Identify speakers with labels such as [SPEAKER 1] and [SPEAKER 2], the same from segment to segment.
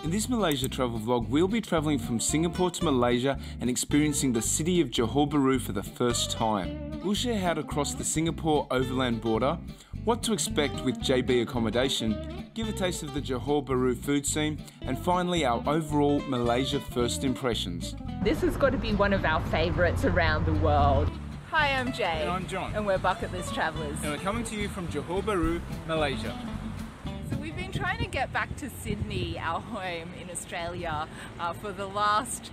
[SPEAKER 1] In this Malaysia travel vlog, we'll be travelling from Singapore to Malaysia and experiencing the city of Johor Bahru for the first time. We'll share how to cross the Singapore overland border, what to expect with JB accommodation, give a taste of the Johor Bahru food scene, and finally our overall Malaysia first impressions.
[SPEAKER 2] This has got to be one of our favourites around the world. Hi, I'm Jay.
[SPEAKER 1] And I'm John.
[SPEAKER 2] And we're Bucket List Travellers.
[SPEAKER 1] And we're coming to you from Johor Bahru, Malaysia.
[SPEAKER 2] So we've been trying to get back to Sydney, our home in Australia, for the last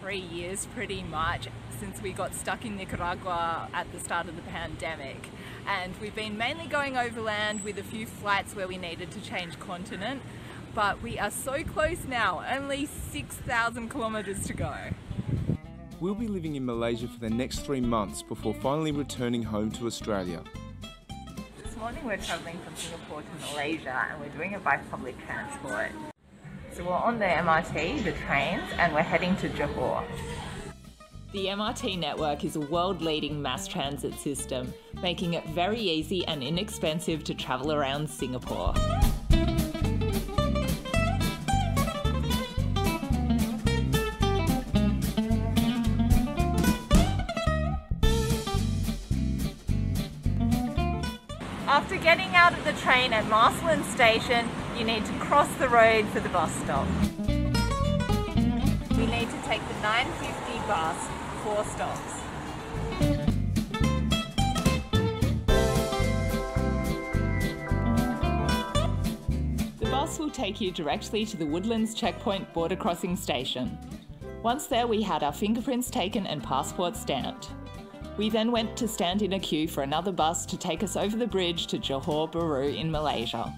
[SPEAKER 2] 3 years pretty much, since we got stuck in Nicaragua at the start of the pandemic. And we've been mainly going overland with a few flights where we needed to change continent, but we are so close now, only 6,000 kilometres to go.
[SPEAKER 1] We'll be living in Malaysia for the next 3 months before finally returning home to Australia.
[SPEAKER 2] This morning we're travelling from Singapore to Malaysia and we're doing it by public transport. So we're on the MRT, the trains, and we're heading to Johor. The MRT network is a world-leading mass transit system, making it very easy and inexpensive to travel around Singapore. After getting out of the train at Marsiling Station, you need to cross the road for the bus stop. We need to take the 9:50 bus, 4 stops. The bus will take you directly to the Woodlands Checkpoint border crossing station. Once there, we had our fingerprints taken and passports stamped. We then went to stand in a queue for another bus to take us over the bridge to Johor Bahru in Malaysia.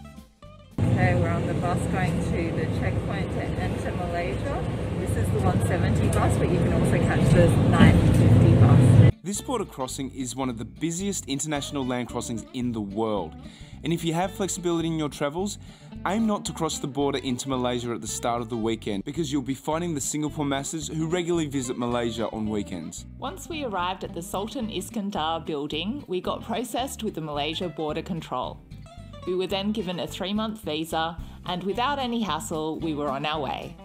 [SPEAKER 2] Okay, we're on the bus going to the checkpoint to enter Malaysia. This is the 170 bus, but you can also catch the 950 bus.
[SPEAKER 1] This border crossing is one of the busiest international land crossings in the world. And if you have flexibility in your travels, aim not to cross the border into Malaysia at the start of the weekend, because you'll be finding the Singapore masses who regularly visit Malaysia on weekends. Once we arrived at the Sultan Iskandar building, we got processed with the Malaysia Border Control. We were then given a 3-month visa, and without any hassle, we were on our way.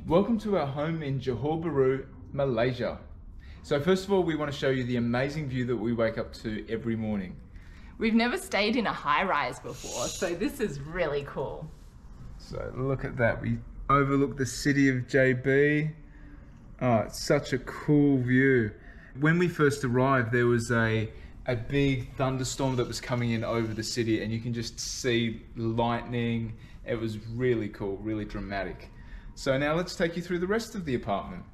[SPEAKER 1] Welcome to our home in Johor Bahru, Malaysia. So first of all, we want to show you the amazing view that we wake up to every morning. We've never stayed in a high-rise before, so this is really cool. So look at that, we overlook the city of JB. Oh, it's such a cool view. When we first arrived, there was a big thunderstorm that was coming in over the city, and you can just see lightning. It was really cool, really dramatic. So now let's take you through the rest of the apartment.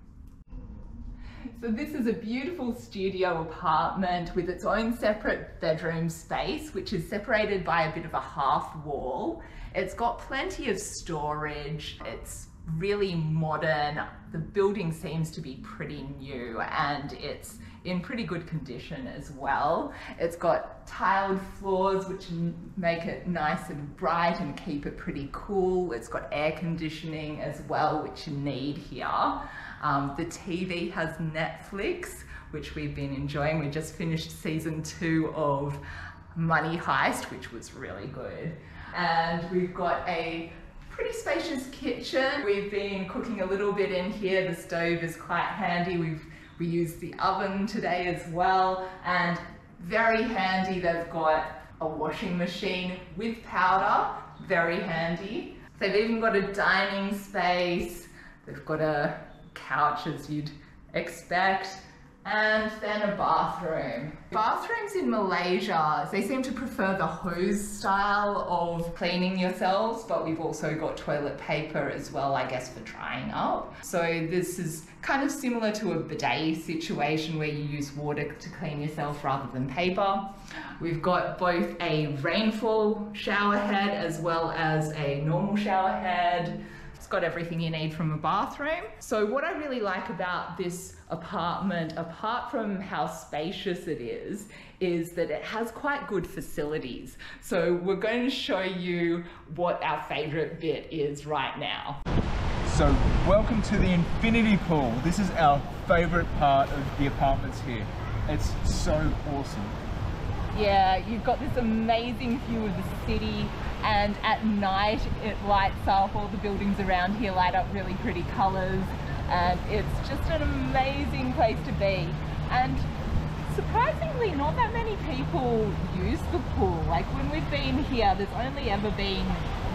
[SPEAKER 1] So this is a beautiful studio apartment with its own separate bedroom space, which is separated by a bit of a half wall. It's got plenty of storage. It's really modern. The building seems to be pretty new and it's in pretty good condition as well. It's got tiled floors which make it nice and bright and keep it pretty cool. It's got air conditioning as well, which you need here. The TV has Netflix, which we've been enjoying. We just finished season 2 of Money Heist, which was really good. And we've got a pretty spacious kitchen. We've been cooking a little bit in here. The stove is quite handy. We used the oven today as well, and very handy. They've got a washing machine with powder, very handy. They've even got a dining space. They've got a couch as you'd expect, and then a bathroom. Bathrooms in Malaysia, they seem to prefer the hose style of cleaning yourselves, but we've also got toilet paper as well, I guess, for drying up. So this is kind of similar to a bidet situation where you use water to clean yourself rather than paper. We've got both a rainfall shower head as well as a normal shower head. It's got everything you need from a bathroom. So what I really like about this apartment, apart from how spacious it is that it has quite good facilities. So we're going to show you what our favorite bit is right now. So welcome to the infinity pool. This is our favorite part of the apartments here. It's so awesome. Yeah, you've got this amazing view of the city.
[SPEAKER 2] and at night it lights up, all the buildings around here light up really pretty colours, and it's just an amazing place to be. And surprisingly, not that many people use the pool. Like when we've been here, there's only ever been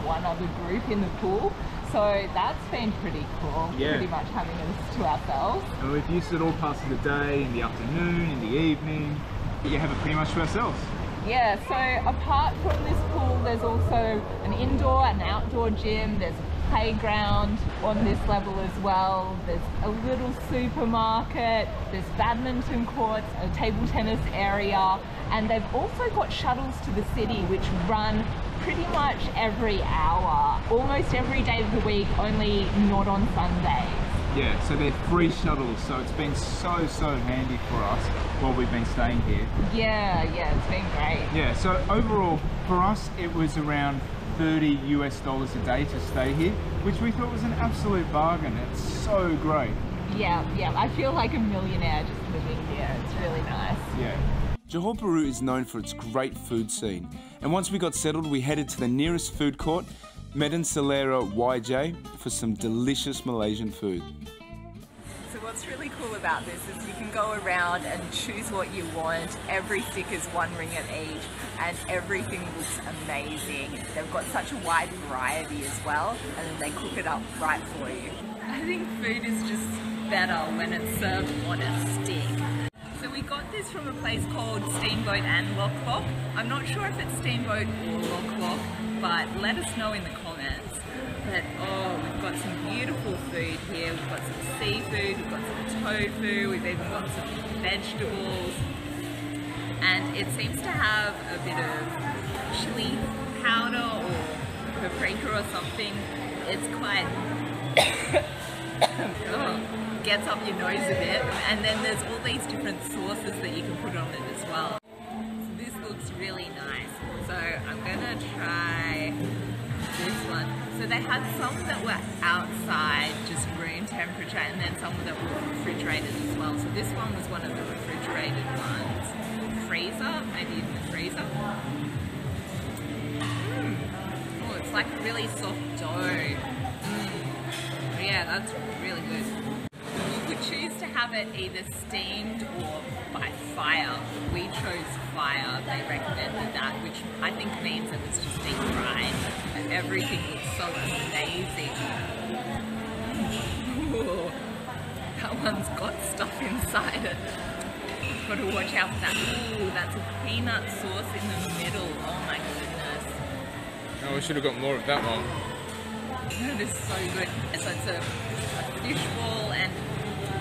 [SPEAKER 2] one other group in the pool. So that's been pretty cool, pretty much having us to ourselves.
[SPEAKER 1] And we've used it all parts of the day, in the afternoon, in the evening. You have it pretty much to ourselves.
[SPEAKER 2] Yeah, so apart from this pool, there's also an indoor and outdoor gym. There's a playground on this level as well. There's a little supermarket. There's badminton courts, a table tennis area, and they've also got shuttles to the city which run pretty much every hour, almost every day of the week, only not on Sundays.
[SPEAKER 1] Yeah, so they're free shuttles, so it's been so handy for us while we've been staying here.
[SPEAKER 2] Yeah, it's been great.
[SPEAKER 1] Yeah, so overall, for us, it was around $30 US a day to stay here, which we thought was an absolute bargain. It's so great.
[SPEAKER 2] Yeah, I feel like a millionaire just living here. It's really nice.
[SPEAKER 1] Yeah. Johor Bahru is known for its great food scene, and once we got settled, we headed to the nearest food court, Medan Selera YJ, for some delicious Malaysian food.
[SPEAKER 2] So what's really cool about this is you can go around and choose what you want. Every stick is $1 ringgit each, and everything looks amazing. They've got such a wide variety as well, and then they cook it up right for you. I think food is just better when it's served on a stick. So we got this from a place called Steamboat and Lok Lok. I'm not sure if it's Steamboat or Lok Lok, but let us know in the comments. But oh, we've got some beautiful food here. We've got some seafood, we've got some tofu, we've even got some vegetables. And it seems to have a bit of chili powder or paprika or something. It's quite gets up your nose a bit, and then there's all these different sauces that you can put on it as well. So this looks really nice. So I'm gonna try this one. So they had some that were outside, just room temperature, and then some that were refrigerated as well. So this one was one of the refrigerated ones. Freezer, maybe in the freezer. Oh, it's like a really soft dough. Yeah, that's really good. You could choose to have it either steamed or by fire. We chose fire. They recommended that, which I think means it was just deep fried. Everything looks so amazing. Ooh, that one's got stuff inside it. Got to watch out for that. Ooh, that's a peanut sauce in the middle. Oh my goodness.
[SPEAKER 1] Oh, we should have got more of that one.
[SPEAKER 2] That is so good. So it's a fish ball, and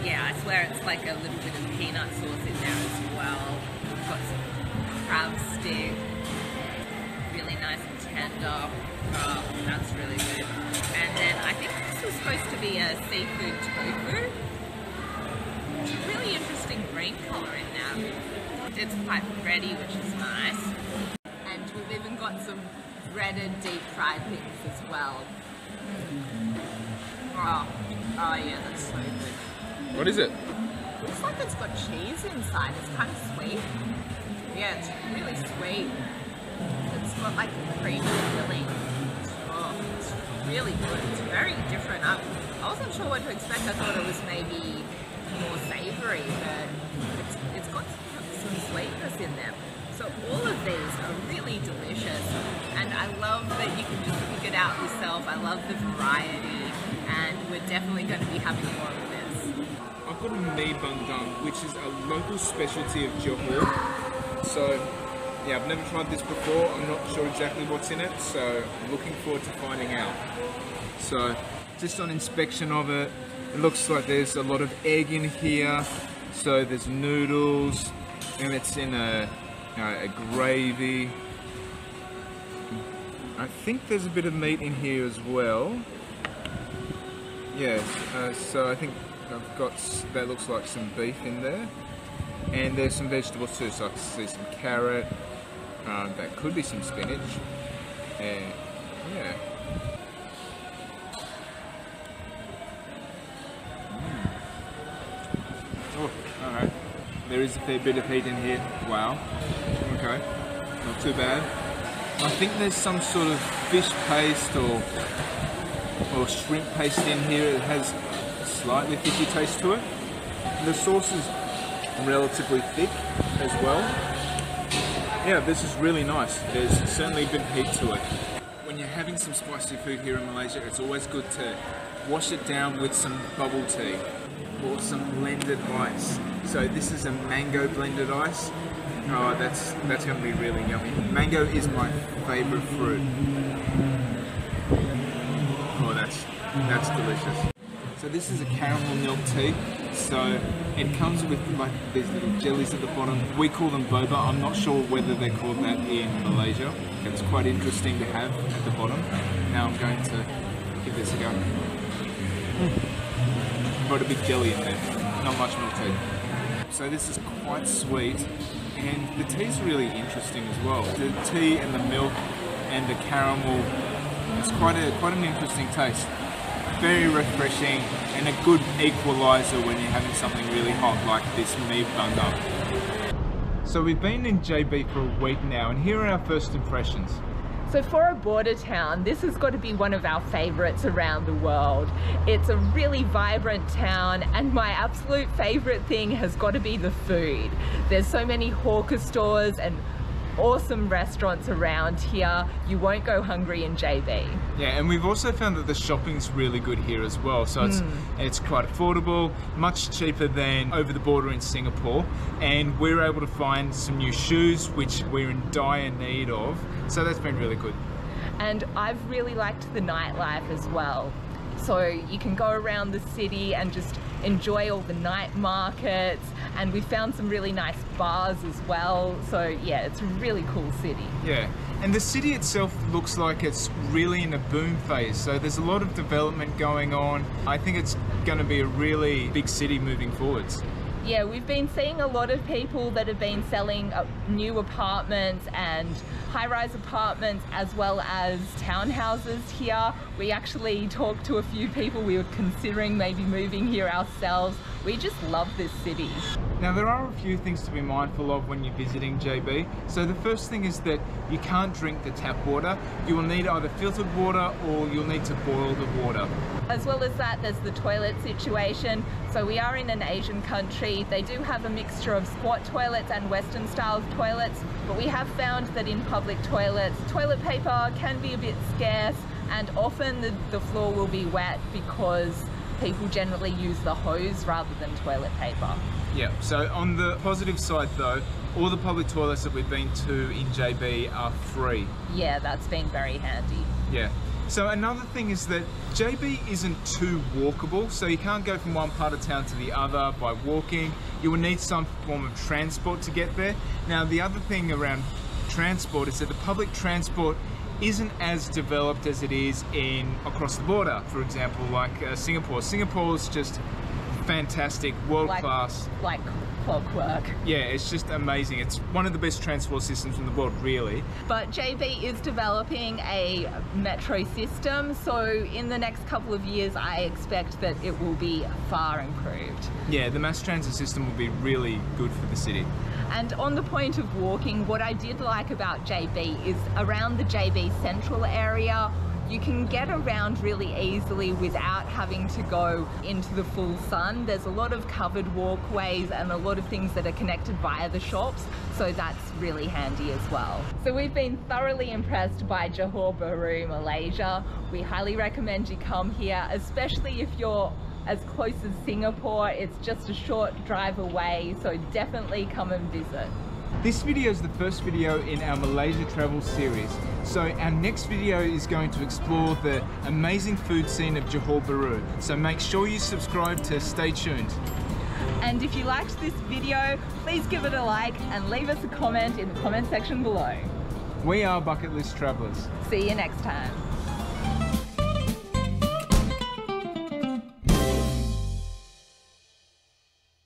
[SPEAKER 2] yeah, I swear it's like a little bit of peanut sauce in there as well. We've got some crab stick, really nice and tender. Oh, that's really good. And then I think this was supposed to be a seafood tofu. Really interesting green colour in there. It's quite bready, which is nice. And we've even got some breaded deep fried things as well. Oh yeah, that's so good.
[SPEAKER 1] What is it?
[SPEAKER 2] Looks like it's got cheese inside. It's kind of sweet. Yeah, it's really sweet. It's got like creamy filling. Oh, it's really good. It's very different. I wasn't sure what to expect. I thought it was maybe more savoury, but it's got some sweetness in them. So all of these are really delicious, and I love that you can just pick it out yourself. I love the variety, and we're definitely going to be having more of this.
[SPEAKER 1] I've got a mee bandung, which is a local specialty of Johor. So yeah, I've never tried this before. I'm not sure exactly what's in it, so I'm looking forward to finding out. So just on inspection of it, it looks like there's a lot of egg in here. So there's noodles, and it's in a gravy. I think there's a bit of meat in here as well. Yes, so I think I've got, that looks like some beef in there. And there's some vegetables too, so I can see some carrot, that could be some spinach, and yeah. Oh, alright. There is a fair bit of heat in here. Wow. Okay. Not too bad. I think there's some sort of fish paste or shrimp paste in here. It has a slightly fishy taste to it. The sauce is relatively thick as well. Yeah, this is really nice. There's certainly a bit of heat to it. When you're having some spicy food here in Malaysia, it's always good to wash it down with some bubble tea or some blended ice. So this is a mango blended ice. Oh, that's going to be really yummy. Mango is my favourite fruit. Oh, that's delicious. So this is a caramel milk tea. So it comes with like these little jellies at the bottom. We call them boba. I'm not sure whether they're called that in Malaysia. It's quite interesting to have at the bottom. Now I'm going to give this a go. Got a big jelly in there. Not much milk tea. So this is quite sweet, and the tea's really interesting as well. The tea and the milk and the caramel, it's quite an interesting taste. Very refreshing and a good equalizer when you're having something really hot like this mee bandung. So we've been in JB for a week now, and here are our first impressions.
[SPEAKER 2] So for a border town, this has got to be one of our favourites around the world. It's a really vibrant town, and my absolute favourite thing has got to be the food. There's so many hawker stores and awesome restaurants around here. You won't go hungry in JB.
[SPEAKER 1] Yeah, and we've also found that the shopping's really good here as well. So it's quite affordable, much cheaper than over the border in Singapore. And we're able to find some new shoes, which we're in dire need of. So that's been really good.
[SPEAKER 2] And I've really liked the nightlife as well. So you can go around the city and just enjoy all the night markets, and we found some really nice bars as well. So yeah, it's a really cool city.
[SPEAKER 1] Yeah, and the city itself looks like it's really in a boom phase. So there's a lot of development going on. I think it's going to be a really big city moving forwards.
[SPEAKER 2] Yeah, we've been seeing a lot of people that have been selling new apartments and high-rise apartments as well as townhouses here. We actually talked to a few people. We were considering maybe moving here ourselves. We just love this city.
[SPEAKER 1] Now there are a few things to be mindful of when you're visiting JB. So the first thing is that you can't drink the tap water. You will need either filtered water or you'll need to boil the water.
[SPEAKER 2] As well as that, there's the toilet situation. So we are in an Asian country. They do have a mixture of squat toilets and Western style toilets, but we have found that in public toilets, toilet paper can be a bit scarce, and often the floor will be wet because people generally use the hose rather than toilet paper.
[SPEAKER 1] Yeah, so on the positive side though, all the public toilets that we've been to in JB are free.
[SPEAKER 2] Yeah, that's been very handy.
[SPEAKER 1] Yeah. So another thing is that JB isn't too walkable, so you can't go from one part of town to the other by walking. You will need some form of transport to get there. Now the other thing around transport is that the public transport isn't as developed as it is across the border. For example, like Singapore. Singapore's just fantastic, world class.
[SPEAKER 2] Like clockwork.
[SPEAKER 1] Yeah, it's just amazing. It's one of the best transport systems in the world, really.
[SPEAKER 2] But JB is developing a metro system, so in the next couple of years I expect that it will be far improved.
[SPEAKER 1] Yeah, the mass transit system will be really good for the city.
[SPEAKER 2] And on the point of walking, what I did like about JB is around the JB Central area, you can get around really easily without having to go into the full sun. There's a lot of covered walkways and a lot of things that are connected via the shops, so that's really handy as well. So we've been thoroughly impressed by Johor Bahru, Malaysia. We highly recommend you come here, especially if you're as close as Singapore. It's just a short drive away, so definitely come and visit.
[SPEAKER 1] This video is the first video in our Malaysia travel series. So our next video is going to explore the amazing food scene of Johor Bahru. So make sure you subscribe to stay tuned.
[SPEAKER 2] And if you liked this video, please give it a like and leave us a comment in the comment section below.
[SPEAKER 1] We are Bucket List Travellers.
[SPEAKER 2] See you next time.